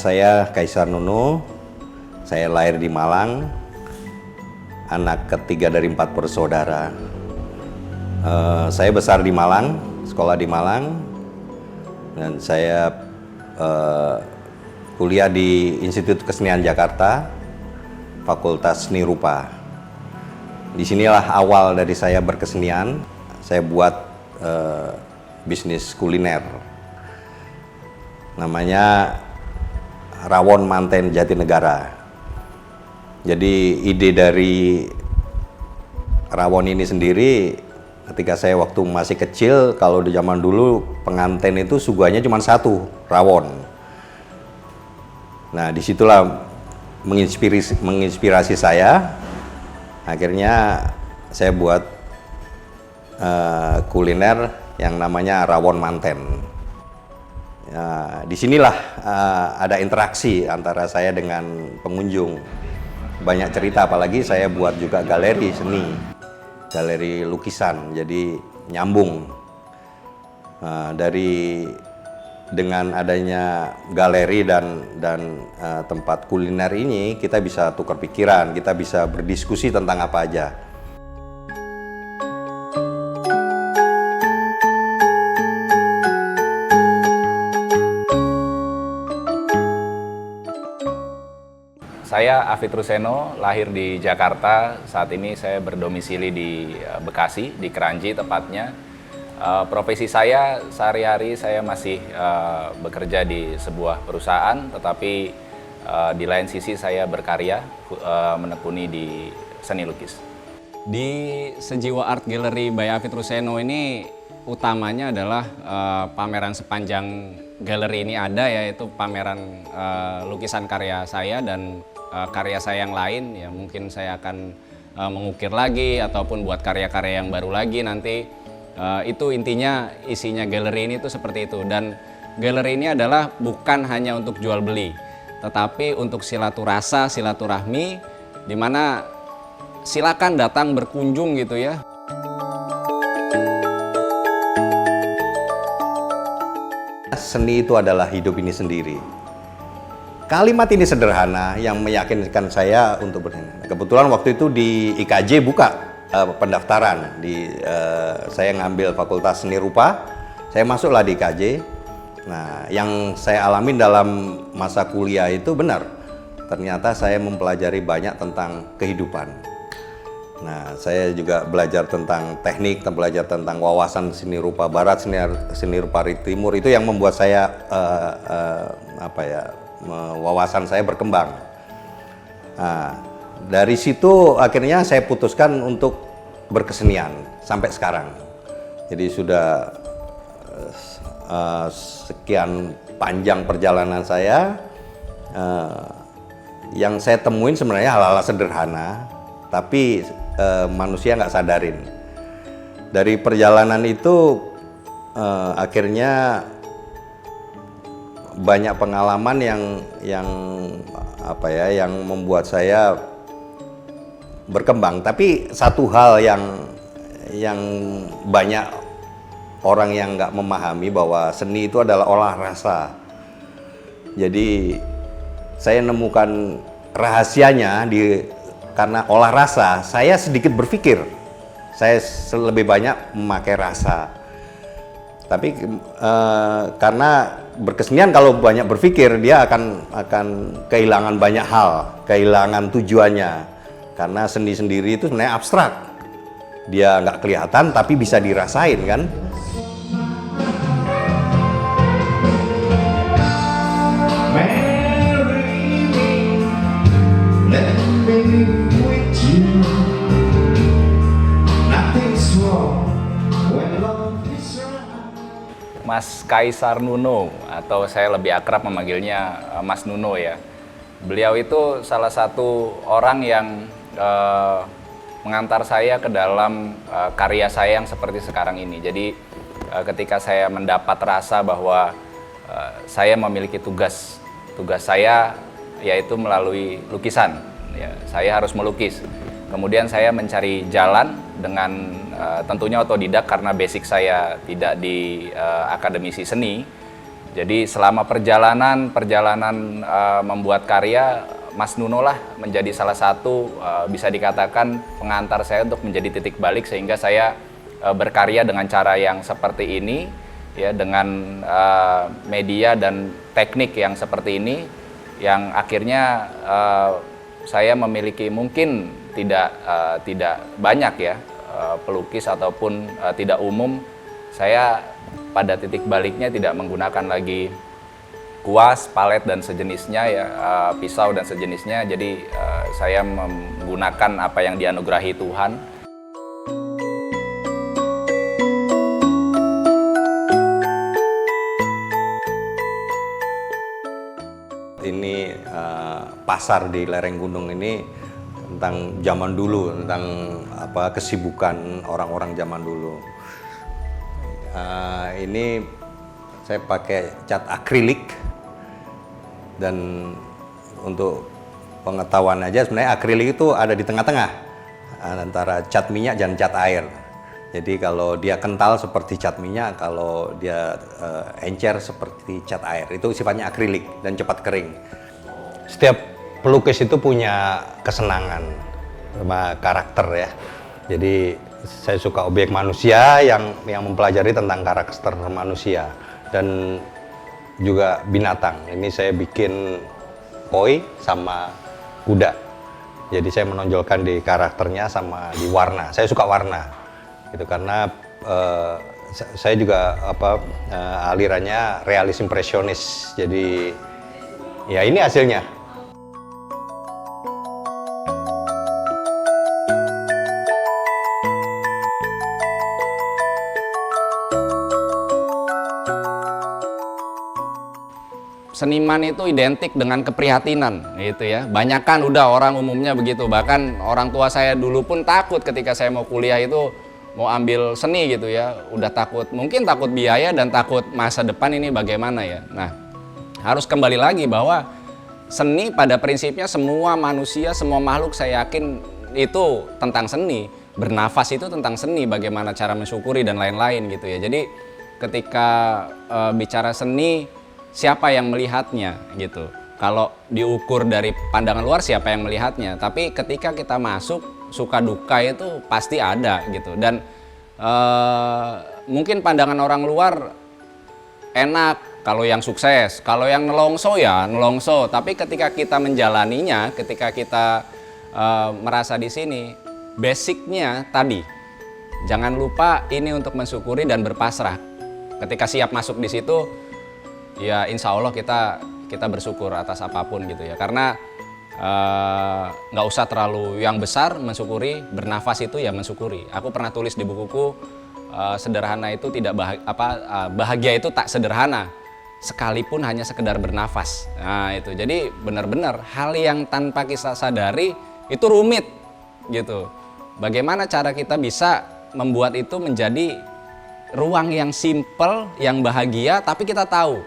Saya Kaisar Nunu, saya lahir di Malang, anak ketiga dari 4 bersaudara. Saya besar di Malang, sekolah di Malang, dan saya kuliah di Institut Kesenian Jakarta, Fakultas Seni Rupa. Disinilah awal dari saya berkesenian. Saya buat bisnis kuliner, namanya Rawon Manten Jatinegara. Jadi ide dari rawon ini sendiri, ketika saya waktu masih kecil, kalau di zaman dulu pengantin itu suguhannya cuma 1, rawon. Nah, disitulah menginspirasi saya. Akhirnya saya buat kuliner yang namanya rawon manten. Disinilah ada interaksi antara saya dengan pengunjung. Banyak cerita, apalagi saya buat juga galeri seni, galeri lukisan, jadi nyambung. Dengan adanya galeri dan tempat kuliner ini, kita bisa tukar pikiran, kita bisa berdiskusi tentang apa aja. Saya Afid Ruseno, lahir di Jakarta. Saat ini saya berdomisili di Bekasi, di Kranji tepatnya. Profesi saya sehari-hari saya masih bekerja di sebuah perusahaan, tetapi di lain sisi saya berkarya menekuni di seni lukis. Di Sejiwa Art Gallery by Afid Ruseno ini utamanya adalah pameran sepanjang galeri ini ada, yaitu pameran lukisan karya saya dan karya saya yang lain. Ya mungkin saya akan mengukir lagi ataupun buat karya-karya yang baru lagi nanti. Itu intinya, isinya galeri ini tuh seperti itu. Dan galeri ini adalah bukan hanya untuk jual beli, tetapi untuk silaturahmi, di mana silakan datang berkunjung gitu ya. Seni itu adalah hidup ini sendiri. Kalimat ini sederhana yang meyakinkan saya untuk berseni. Kebetulan waktu itu di IKJ buka pendaftaran. Saya ngambil Fakultas Seni Rupa, saya masuklah di IKJ. Nah, yang saya alamin dalam masa kuliah itu benar. Ternyata saya mempelajari banyak tentang kehidupan. Nah, saya juga belajar tentang teknik, belajar tentang wawasan seni rupa barat, seni rupa timur. Itu yang membuat saya wawasan saya berkembang. Nah, dari situ akhirnya saya putuskan untuk berkesenian sampai sekarang. Jadi sudah sekian panjang perjalanan saya, yang saya temuin sebenarnya hal-hal sederhana, tapi manusia nggak sadarin. Dari perjalanan itu akhirnya banyak pengalaman yang membuat saya berkembang. Tapi satu hal yang banyak orang yang nggak memahami, bahwa seni itu adalah olah rasa. Jadi saya nemukan rahasianya karena olah rasa. Saya sedikit berpikir, saya lebih banyak memakai rasa. Tapi karena berkesenian kalau banyak berpikir, dia akan kehilangan banyak hal, kehilangan tujuannya. Karena seni sendiri itu sebenarnya abstrak, dia nggak kelihatan tapi bisa dirasain kan. Marry me, let me Mas Kaisar Nuno, atau saya lebih akrab memanggilnya Mas Nuno ya. Beliau itu salah satu orang yang mengantar saya ke dalam karya saya yang seperti sekarang ini. Jadi ketika saya mendapat rasa bahwa saya memiliki tugas saya yaitu melalui lukisan, ya, saya harus melukis. Kemudian saya mencari jalan dengan tentunya otodidak karena basic saya tidak di akademisi seni. Jadi selama perjalanan membuat karya, Mas Nuno lah menjadi salah satu bisa dikatakan pengantar saya untuk menjadi titik balik sehingga saya berkarya dengan cara yang seperti ini, ya, dengan media dan teknik yang seperti ini, yang akhirnya saya memiliki mungkin tidak banyak ya pelukis ataupun tidak umum. Saya pada titik baliknya tidak menggunakan lagi kuas, palet dan sejenisnya ya, pisau dan sejenisnya. Jadi saya menggunakan apa yang dianugerahi Tuhan. Ini pasar di lereng gunung ini tentang zaman dulu, tentang apa kesibukan orang-orang zaman dulu. Ini saya pakai cat akrilik, dan untuk pengetahuan aja sebenarnya akrilik itu ada di tengah-tengah antara cat minyak dan cat air. Jadi kalau dia kental seperti cat minyak, kalau dia encer seperti cat air, itu sifatnya akrilik dan cepat kering. Setiap pelukis itu punya kesenangan sama karakter ya. Jadi saya suka objek manusia yang mempelajari tentang karakter manusia dan juga binatang. Ini saya bikin koi sama kuda. Jadi saya menonjolkan di karakternya sama di warna. Saya suka warna, gitu karena saya juga alirannya realis impresionis. Jadi ya ini hasilnya. Seniman itu identik dengan keprihatinan, gitu ya. Banyakan udah orang umumnya begitu. Bahkan orang tua saya dulu pun takut ketika saya mau kuliah itu mau ambil seni gitu ya. Udah takut, mungkin takut biaya dan takut masa depan ini bagaimana ya. Nah, harus kembali lagi bahwa seni pada prinsipnya semua manusia, semua makhluk saya yakin itu tentang seni. Bernafas itu tentang seni, bagaimana cara mensyukuri dan lain-lain gitu ya. Jadi ketika bicara seni, siapa yang melihatnya gitu. Kalau diukur dari pandangan luar siapa yang melihatnya, tapi ketika kita masuk, suka duka itu pasti ada gitu. Dan mungkin pandangan orang luar enak kalau yang sukses, kalau yang nelongso ya nelongso, tapi ketika kita menjalaninya, ketika kita merasa di sini, basicnya tadi jangan lupa ini untuk mensyukuri dan berpasrah. Ketika siap masuk di situ, ya insya Allah kita bersyukur atas apapun gitu ya, karena nggak usah terlalu yang besar mensyukuri, bernafas itu ya mensyukuri. Aku pernah tulis di bukuku, sederhana itu tidak bahagia itu tak sederhana sekalipun hanya sekedar bernafas. Nah itu, jadi benar-benar hal yang tanpa kita sadari itu rumit gitu. Bagaimana cara kita bisa membuat itu menjadi ruang yang simple, yang bahagia, tapi kita tahu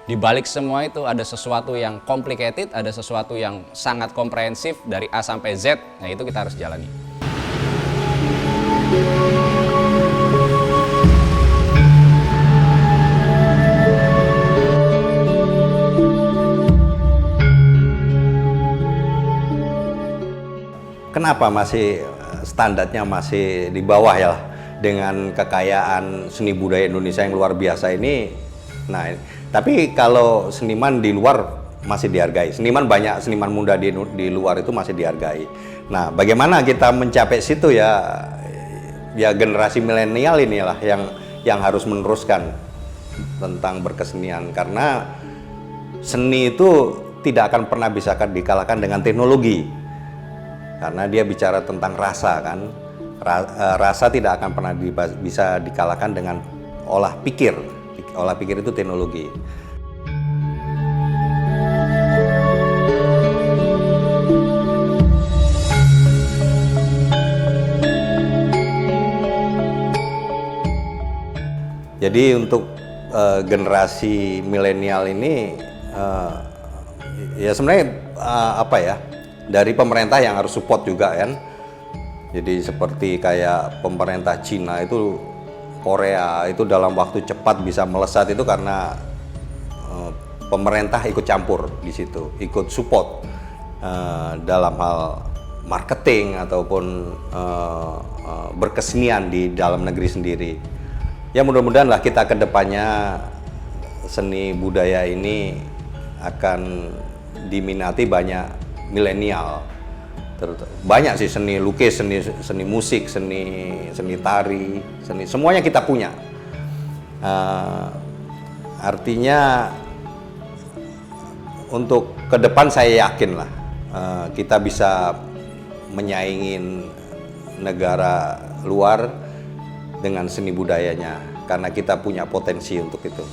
di balik semua itu ada sesuatu yang complicated, ada sesuatu yang sangat komprehensif dari A sampai Z. Nah, itu kita harus jalani. Kenapa masih standarnya masih di bawah ya, dengan kekayaan seni budaya Indonesia yang luar biasa ini. Nah, tapi kalau seniman di luar masih dihargai. Seniman banyak, seniman muda di luar itu masih dihargai. Nah, bagaimana kita mencapai situ ya? Ya generasi milenial inilah yang harus meneruskan tentang berkesenian, karena seni itu tidak akan pernah bisa dikalahkan dengan teknologi. Karena dia bicara tentang rasa kan. Rasa tidak akan pernah bisa dikalahkan dengan olah pikir. Olah pikir itu teknologi. Jadi untuk generasi milenial ini ya sebenarnya apa ya, dari pemerintah yang harus support juga kan. Jadi seperti kayak pemerintah Cina itu, Korea itu dalam waktu cepat bisa melesat itu karena pemerintah ikut campur di situ, ikut support dalam hal marketing ataupun berkesenian di dalam negeri sendiri. Ya mudah-mudahan lah kita kedepannya seni budaya ini akan diminati banyak milenial. Banyak sih seni lukis, seni musik, seni tari, semuanya kita punya. Artinya untuk ke depan saya yakin lah kita bisa menyaingin negara luar dengan seni budayanya, karena kita punya potensi untuk itu.